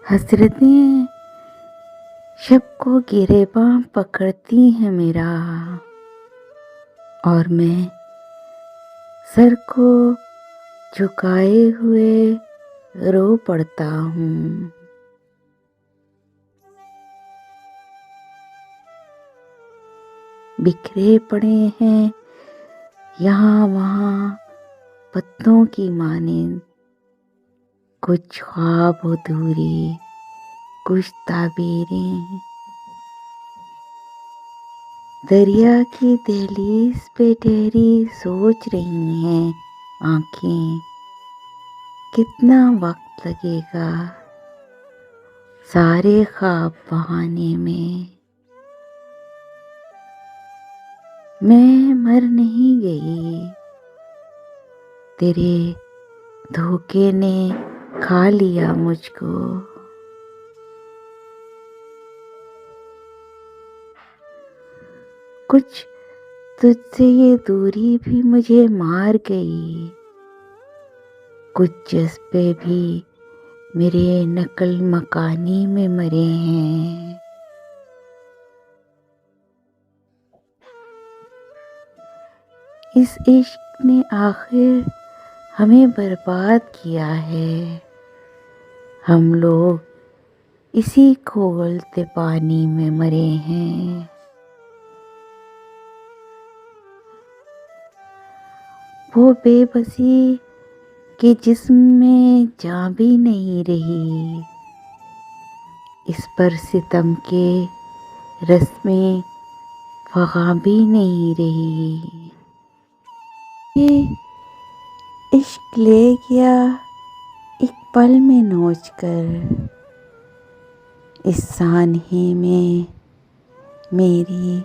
हसरतें शब को गिरेबां पकड़ती हैं मेरा, और मैं सर को झुकाए हुए रो पड़ता हूँ। बिखरे पड़े हैं यहाँ वहाँ पत्तों की मानिंद, कुछ ख्वाब अधूरे, कुछ ताबीरें। दरिया की दहलीज पे ठहरी सोच रही हैं आंखें, कितना वक्त लगेगा सारे ख्वाब बहाने में। मैं मर नहीं गई, तेरे धोखे ने खा लिया मुझको। कुछ तुझसे ये दूरी भी मुझे मार गई, कुछ जज्बे भी मेरे नकल मकानी में मरे हैं। इस इश्क ने आखिर हमें बर्बाद किया है, हम लोग इसी खौलते पानी में मरे हैं। वो बेबसी के जिस्म में जान भी नहीं रही, इस पर सितम के रस्में फ़ग़ा भी नहीं रही। ये इश्क ले गया एक पल में नोच कर, इस सानहे में मेरी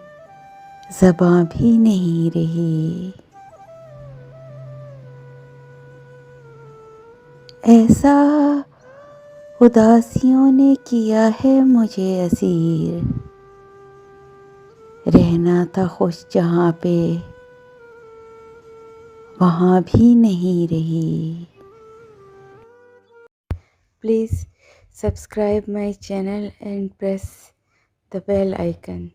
ज़बां भी नहीं रही। ऐसा उदासियों ने किया है मुझे असीर, रहना था खुश जहाँ पे वहाँ भी नहीं रही। Please subscribe my channel and press the bell icon.